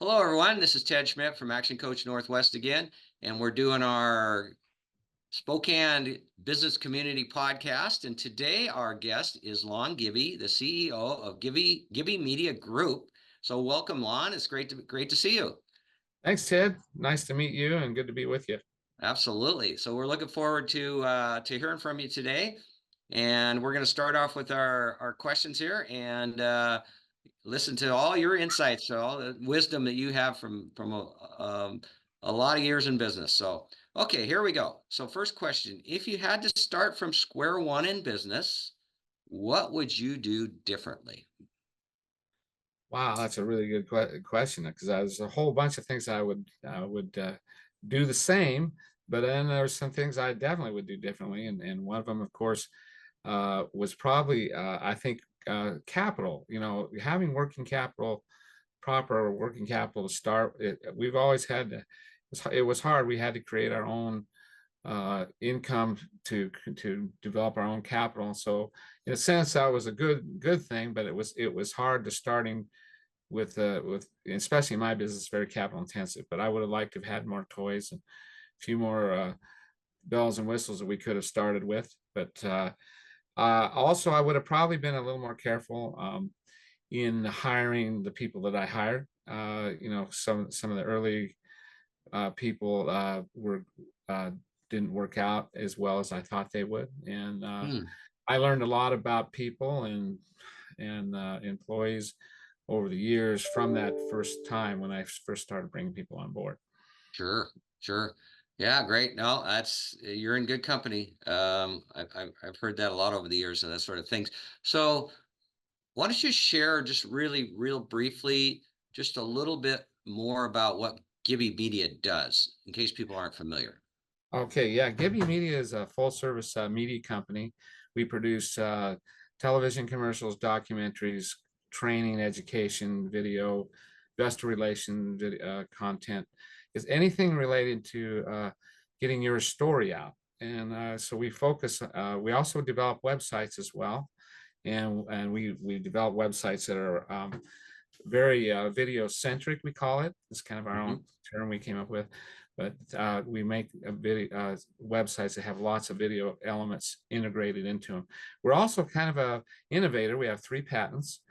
Hello, everyone. This is Ted Schmidt from Action Coach Northwest again, and we're doing our Spokane Business Community Podcast. And today our guest is Lon Gibby, the CEO of Giddy Media Group. So welcome, Lon. It's great to see you. Thanks, Ted. Nice to meet you and good to be with you. Absolutely. So we're looking forward to hearing from you today, and we're going to start off with our questions here and listen to all your insights, so all the wisdom that you have from a lot of years in business. So, okay, here we go. So, first question: if you had to start from square one in business, what would you do differently? Wow, that's a really good question because there's a whole bunch of things I would do the same, but then there's some things I definitely would do differently, and one of them, of course, was probably I think capital. You know, having working capital, proper working capital to start. We've always had to. It was hard. We had to create our own income to develop our own capital. So in a sense, that was a good thing, but it was hard to starting with especially my business, very capital intensive. But I would have liked to have had more toys and a few more bells and whistles that we could have started with. But also, I would have probably been a little more careful in hiring the people that I hired. Some of the early people were didn't work out as well as I thought they would, and Hmm. I learned a lot about people and employees over the years from that first time when I first started bringing people on board. Sure, sure. Yeah, great. No, that's you're in good company. I've heard that a lot over the years and that sort of things. So, why don't you share just really, real briefly, just a little bit more about what Gibby Media does, in case people aren't familiar? Okay, yeah, Giddy Media is a full service media company. We produce television commercials, documentaries, training, education, video, investor relation content. Is anything related to getting your story out. And so we focus. We also develop websites as well, and we develop websites that are very video centric. We call it. It's kind of our Hmm. own term we came up with, but we make a video websites that have lots of video elements integrated into them. We're also kind of a innovator. We have 3 patents.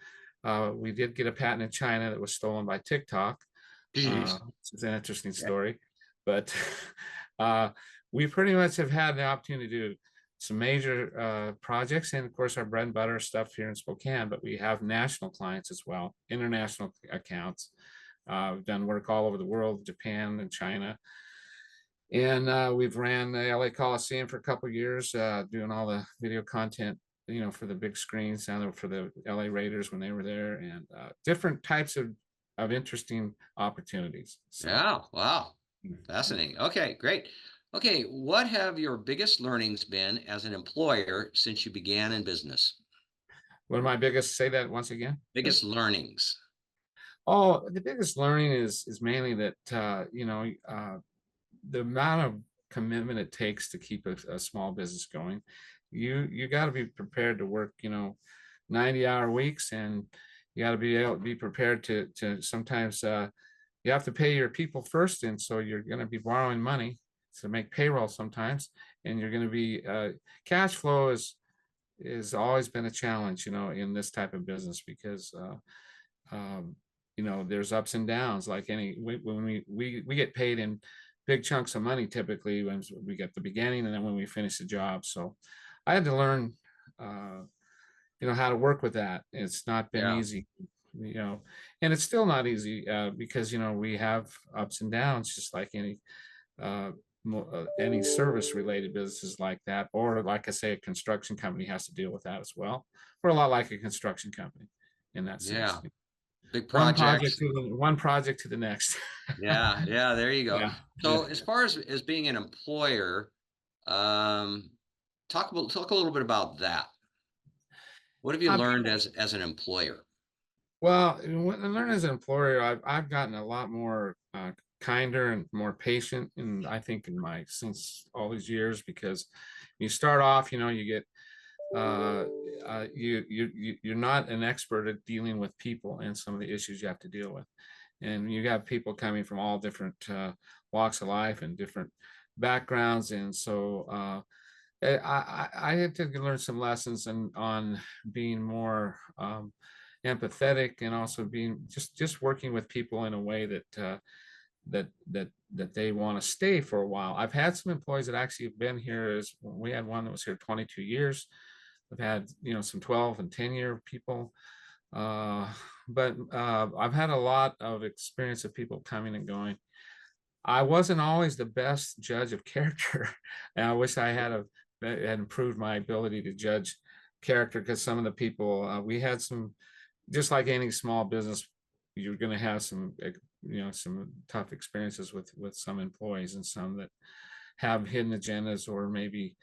We did get a patent in China that was stolen by TikTok. Jeez. It's an interesting Yeah. story, but uh, we pretty much have had the opportunity to do some major projects, and of course our bread and butter stuff here in Spokane, but we have national clients as well, international accounts. We've done work all over the world, Japan and China, and we've ran the LA Coliseum for a couple of years, doing all the video content, for the big screens, and for the LA Raiders when they were there, and different types of interesting opportunities. So Yeah. Wow. Fascinating. Okay, great. Okay, what have your biggest learnings been as an employer since you began in business? one of my biggest, say that once again, Biggest please. learnings. Oh, the biggest learning is mainly that the amount of commitment it takes to keep a small business going. You got to be prepared to work 90-hour weeks, and you got to be able to be prepared to sometimes you have to pay your people first, and so you're going to be borrowing money to make payroll sometimes, and you're going to be cash flow is always been a challenge, in this type of business because um, there's ups and downs. Like when we get paid in big chunks of money typically when we get the beginning and then when we finish the job. So I had to learn, how to work with that. It's not been Yeah. easy, you know, and it's still not easy because we have ups and downs, just like uh, any service related businesses like that, or like I say, a construction company has to deal with that as well. We're a lot like a construction company in that sense. Yeah. Big One project projects. to the next. Yeah, yeah, there you go. Yeah, yeah. So as far as being an employer, um, talk a little bit about that. What have you learned People, as an employer? well, when I learned as an employer, I've gotten a lot more kinder and more patient, and I think in my since all these years, because you start off, you get uh, you're not an expert at dealing with people and some of the issues you have to deal with. and you have people coming from all different walks of life and different backgrounds. And so I had to learn some lessons on being more empathetic, and also being just working with people in a way that they want to stay for a while. I've had some employees that actually have been here. As we had one that was here 22 years. I've had some 12 and 10-year people, but I've had a lot of experience of people coming and going. I wasn't always the best judge of character, and I wish I had improved my ability to judge character, because some of the people we had some, just like any small business, you're going to have some tough experiences with some employees, and some that have hidden agendas, or maybe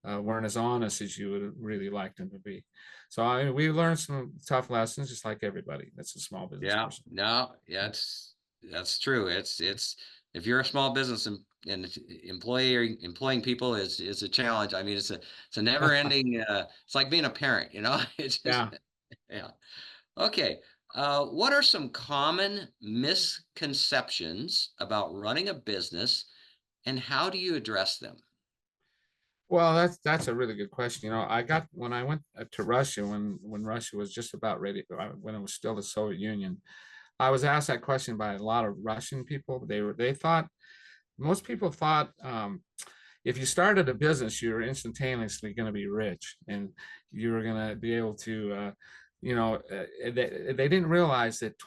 weren't as honest as you would really like them to be. So we learned some tough lessons, just like everybody that's a small business Yeah, person. no, yeah, that's true. It's if you're a small business and employee or employing people is a challenge. I mean, it's a never ending. It's like being a parent, you know. It's just Yeah. yeah. Okay. What are some common misconceptions about running a business, and how do you address them? Well, that's a really good question. I got when I went to Russia, when Russia was just about ready, when it was still the Soviet Union. I was asked that question by a lot of Russian people. They thought, most people thought, if you started a business, you were instantaneously going to be rich, and you were going to be able to, they didn't realize that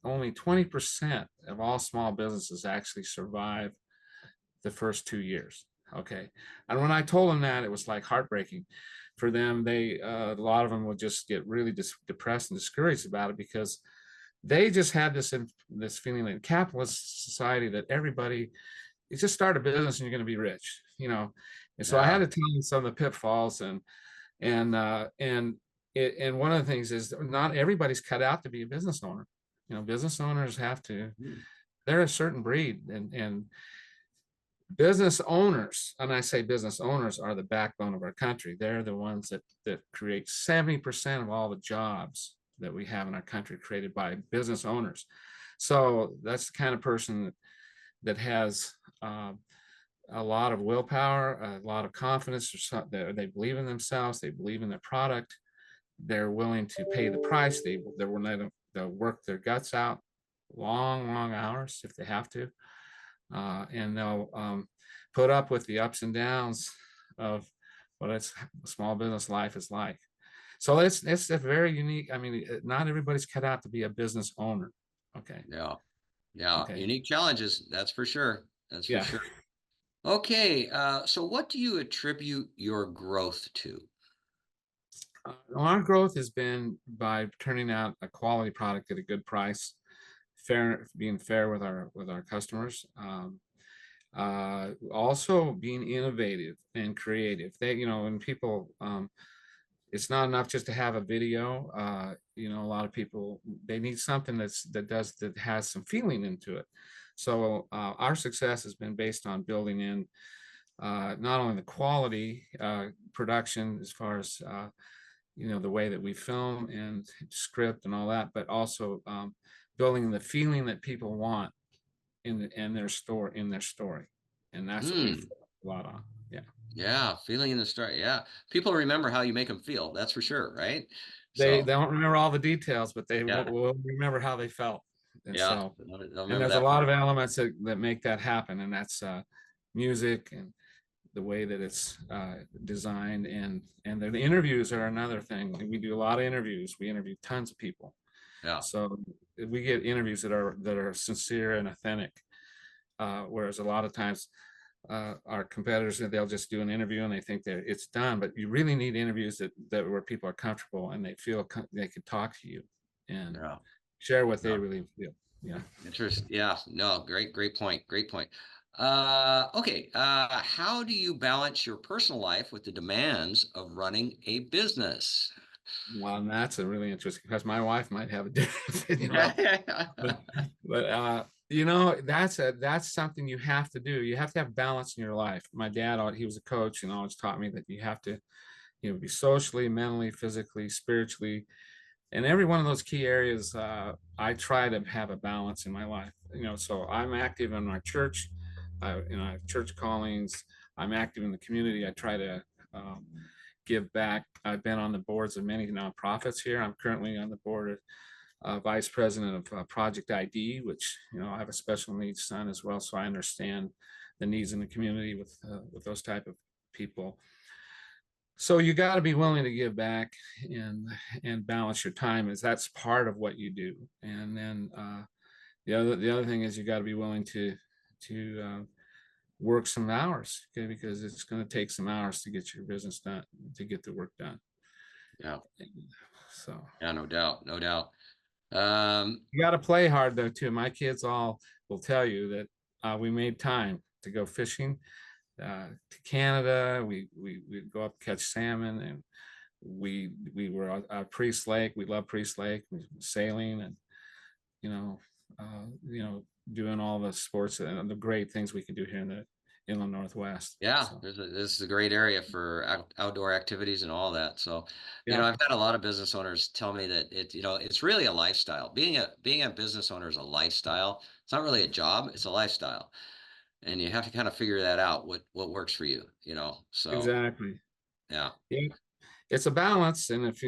only 20% of all small businesses actually survive the first 2 years. Okay. And when I told them that, it was like heartbreaking for them. A lot of them would just get really depressed and discouraged about it, because they just had this feeling in capitalist society that everybody, you just start a business and you're going to be rich. And so I had Yeah. to tell them some of the pitfalls, and one of the things is that not everybody's cut out to be a business owner. Business owners have to, Hmm. they're a certain breed, and business owners, and I say business owners, are the backbone of our country. They're the ones that create 70% of all the jobs that we have in our country, created by business owners. So that's the kind of person that has a lot of willpower, a lot of confidence, or they believe in themselves, they believe in their product, they're willing to pay the price, they'll work their guts out, long hours if they have to, and they'll put up with the ups and downs of what small business life is like. So it's a very unique. I mean, not everybody's cut out to be a business owner. Okay. Yeah. Yeah. Okay. Unique challenges. That's for sure. That's for Yeah. sure. Okay. So what do you attribute your growth to? Our growth has been by turning out a quality product at a good price, being fair with our customers. Also being innovative and creative. When people, it's not enough just to have a video. A lot of people, they need something that has some feeling into it. So our success has been based on building in not only the quality production, as far as the way that we film and script and all that, but also building the feeling that people want in their story, and that's what we Hmm. focus a lot on. Yeah. Yeah. Feeling in the story. Yeah. People remember how you make them feel. That's for sure. Right. They So don't remember all the details, but they yeah. will remember how they felt. And Yeah. so, They'll and remember there's a that lot part. of elements that make that happen, and that's music, and the way that it's designed, and the interviews are another thing. We do a lot of interviews. We interview tons of people, Yeah. so we get interviews that are sincere and authentic. Whereas a lot of times our competitors, they'll just do an interview and they think that it's done, but you really need interviews that where people are comfortable and they feel they could talk to you and Yeah. share what they Yeah. really feel. Yeah. Yeah. No, great point. Great point. Okay. How do you balance your personal life with the demands of running a business? Well, and that's a really interesting, because my wife might have a different opinion about, but that's something you have to do. You have to have balance in your life. My dad, he was a coach and always taught me that you have to, be socially, mentally, physically, spiritually in every one of those key areas, I try to have a balance in my life. So I'm active in my church, I have church callings. I'm active in the community. I try to um, give back. I've been on the boards of many nonprofits here. I'm currently on the board of vice president of Project ID, which I have a special needs son as well, so I understand the needs in the community with those type of people. So you got to be willing to give back and balance your time, as that's part of what you do. And then the other thing is you got to be willing to work some hours, okay, because it's going to take some hours to get your business done, to get the work done. Yeah. So Yeah, no doubt, no doubt. Um, you got to play hard though too. My kids all will tell you that we made time to go fishing to Canada. We go up catch salmon, and we were at Priest Lake. We love Priest Lake, sailing, and you know doing all the sports and the great things we can do here in the inland Northwest. yeah, So this is a great area for outdoor activities and all that. So, yeah, I've had a lot of business owners tell me that it's really a lifestyle. Being a business owner is a lifestyle. It's not really a job, it's a lifestyle. And you have to kind of figure that out, what works for you, So, exactly. yeah. Yeah, it's a balance, and if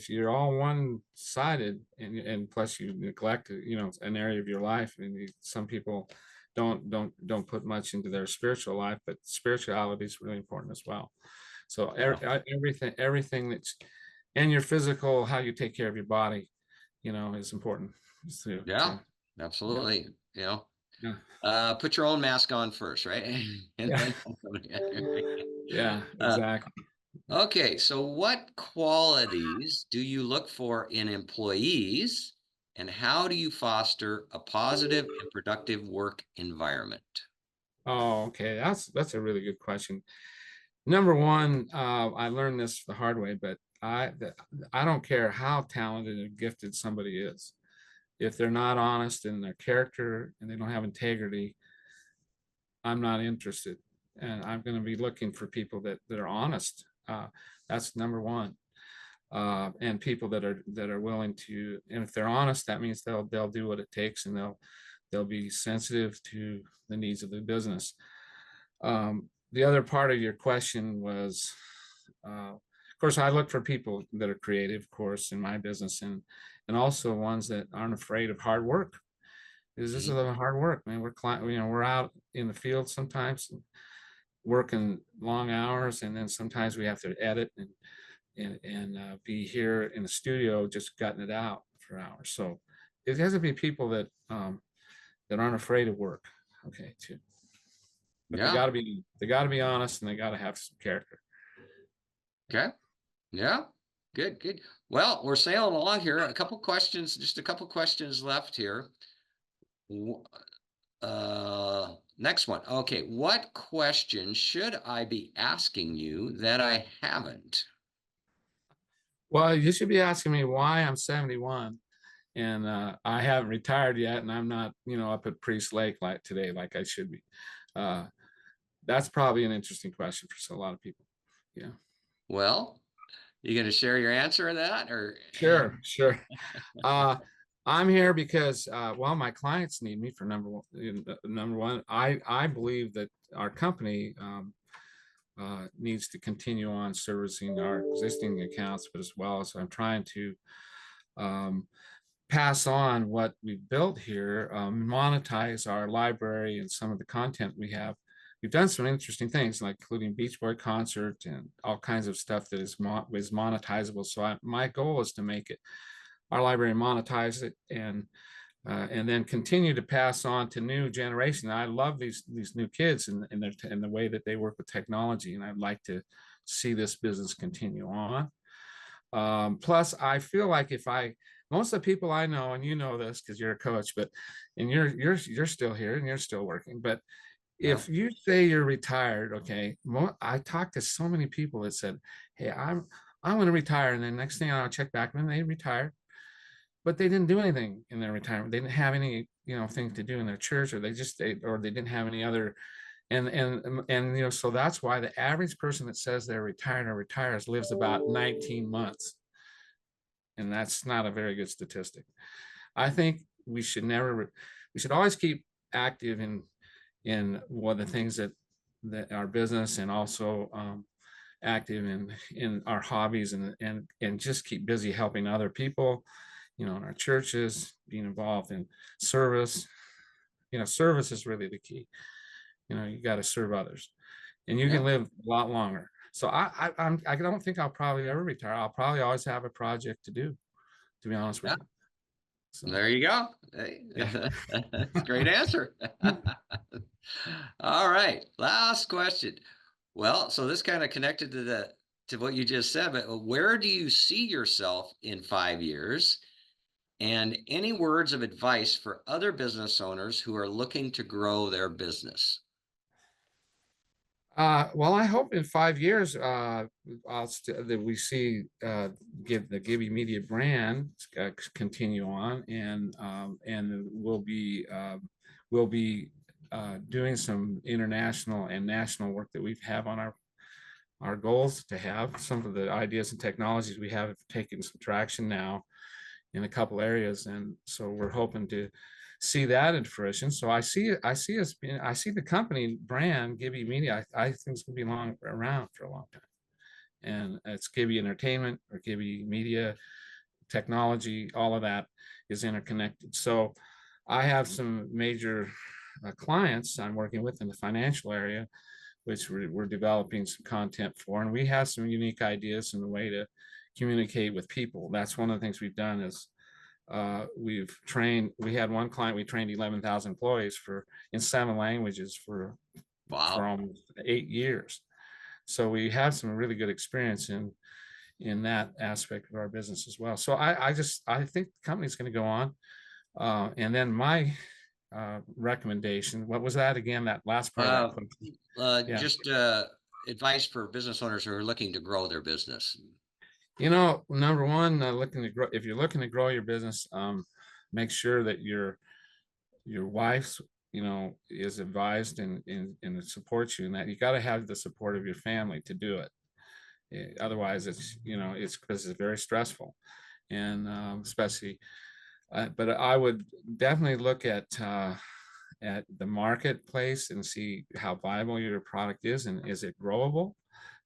you're all one-sided, and plus you neglect an area of your life, and some people don't put much into their spiritual life, but spirituality is really important as well. So Yeah. everything that's, and your physical, how you take care of your body, is important Yeah, to yeah, absolutely. yeah, Put your own mask on first, right? And yeah, then yeah, uh, exactly. okay, so what qualities do you look for in employees, and how do you foster a positive and productive work environment? Oh, okay. That's a really good question. Number one, I learned this the hard way, but I don't care how talented and gifted somebody is. If they're not honest in their character and they don't have integrity, I'm not interested. And I'm going to be looking for people that are honest. That's number one. And people that are willing to, and if they're honest, that means they'll do what it takes, and they'll be sensitive to the needs of the business. The other part of your question was, of course, I look for people that are creative, of course, in my business, and also ones that aren't afraid of hard work. Because this is Mhm. a hard work, man. We're out in the field sometimes working long hours, and then sometimes we have to edit and be here in the studio just gutting it out for hours. So it has to be people that aren't afraid of work. Okay, too. But they Yeah. got to be honest, and they got to have some character. Okay. Yeah. Good. Good. Well, we're sailing along here. Just a couple questions left here. W- Next one. Okay. What question should I be asking you that I haven't? Well, you should be asking me why I'm 71 and I haven't retired yet, and I'm not, up at Priest Lake like today, like I should be. Uh, that's probably an interesting question for a lot of people. Yeah. Well, you going to share your answer to that, or? Sure, sure. Uh, I'm here because, well, my clients need me for number one. I believe that our company needs to continue on servicing our existing accounts, but as well as I'm trying to um, pass on what we've built here, monetize our library and some of the content we have. We've done some interesting things, like including Beach Boy concert and all kinds of stuff that is monetizable. So my goal is to make it our library, monetize it, and then continue to pass on to new generation. I love these new kids and the way that they work with technology, and I'd like to see this business continue on. Plus, I feel like if I most of the people I know, and you know this because you're a coach, but and you're still here and you're still working. But Yeah. if you say you're retired, okay, I talked to so many people that said, "Hey, I want to retire," and then next thing I'll check back and they retired, but they didn't do anything in their retirement. They didn't have any thing to do in their church, or they didn't have any other and so that's why the average person that says they're retired or retires lives about 19 months. and that's not a very good statistic. I think we should always keep active in one of the things that our business, and also active in our hobbies, and just keep busy helping other people, in our churches, being involved in service. Service is really the key. You got to serve others, and you can Yep. live a lot longer. So I don't think I'll probably ever retire. I'll probably always have a project to do, to be honest with Yeah. you. So There you go. Hey, yeah. that's a great answer. All right. Last question. Well, so this kind of connected to what you just said, but where do you see yourself in 5 years? And any words of advice for other business owners who are looking to grow their business? Well, I hope in 5 years, that we see give the Gibby Media brand continue on, and we'll be doing some international and national work that we have on our goals to have. Some of the ideas and technologies we have taken some traction now in a couple areas, and so we're hoping to see that in fruition. So I see the company brand Gibby Media. I think it's going to be around for a long time, and it's Gibby Entertainment or Gibby Media Technology. All of that is interconnected. So I have some major clients I'm working with in the financial area, which we're developing some content for, and we have some unique ideas in the way to communicate with people. That's one of the things we've done is we had one client, we trained 11,000 employees in 7 languages for Wow. almost 8 years. So we have some really good experience in that aspect of our business as well. So I think the company's going to go on. And then my recommendation, what was that again? That last part of that Uh, question. Yeah. just advice for business owners who are looking to grow their business. Number one, looking to grow. If you're looking to grow your business, make sure that your wife's, is advised and supports you in that. You got to have the support of your family to do it. Otherwise, it's because it's very stressful, and especially. But I would definitely look at the marketplace and see how viable your product is, and is it growable.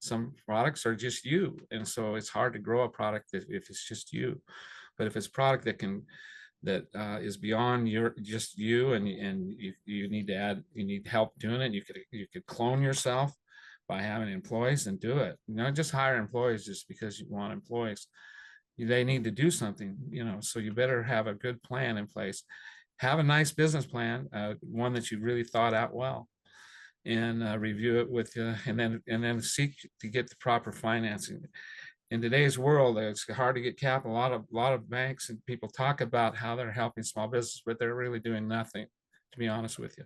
Some products are just you, and so it's hard to grow a product if it's just you. But if it's a product that is beyond just you, and you need to you need help doing it, you could clone yourself by having employees, and do it. Not just hire employees just because you want employees. They need to do something, so you better have a good plan in place. Have a nice business plan, one that you really thought out well, and review it with you, and then seek to get the proper financing. In today's world, it's hard to get capital. A lot of banks and people talk about how they're helping small business, but they're really doing nothing, to be honest with you.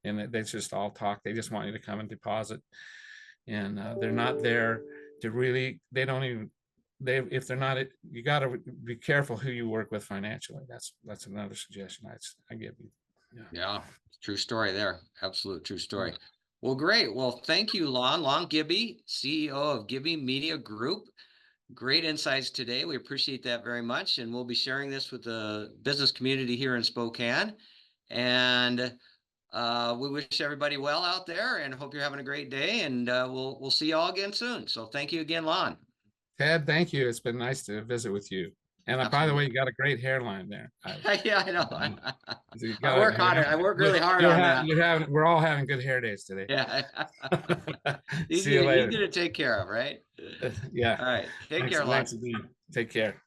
And they just all talk. They just want you to come and deposit, and they're not there to really. They don't even. If they're not, you got to be careful who you work with financially. That's another suggestion I give you. Yeah. Yeah, true story there. Absolute true story. Well, great. Well, thank you, Lon Gibby, CEO of Giddy Media Group. Great insights today. We appreciate that very much. And we'll be sharing this with the business community here in Spokane. And we wish everybody well out there, and hope you're having a great day. And we'll see you all again soon. So thank you again, Lon. Ted, thank you. It's been nice to visit with you. And by the way, Absolutely. you got a great hairline there. Yeah, I Um, know. you I got work you're hard. I having, work really hard on that. we're all having good hair days today. Yeah. See you Easy later. to take care of, right? Yeah. All right. Take Thanks. care, Lon. Thanks again. Take care.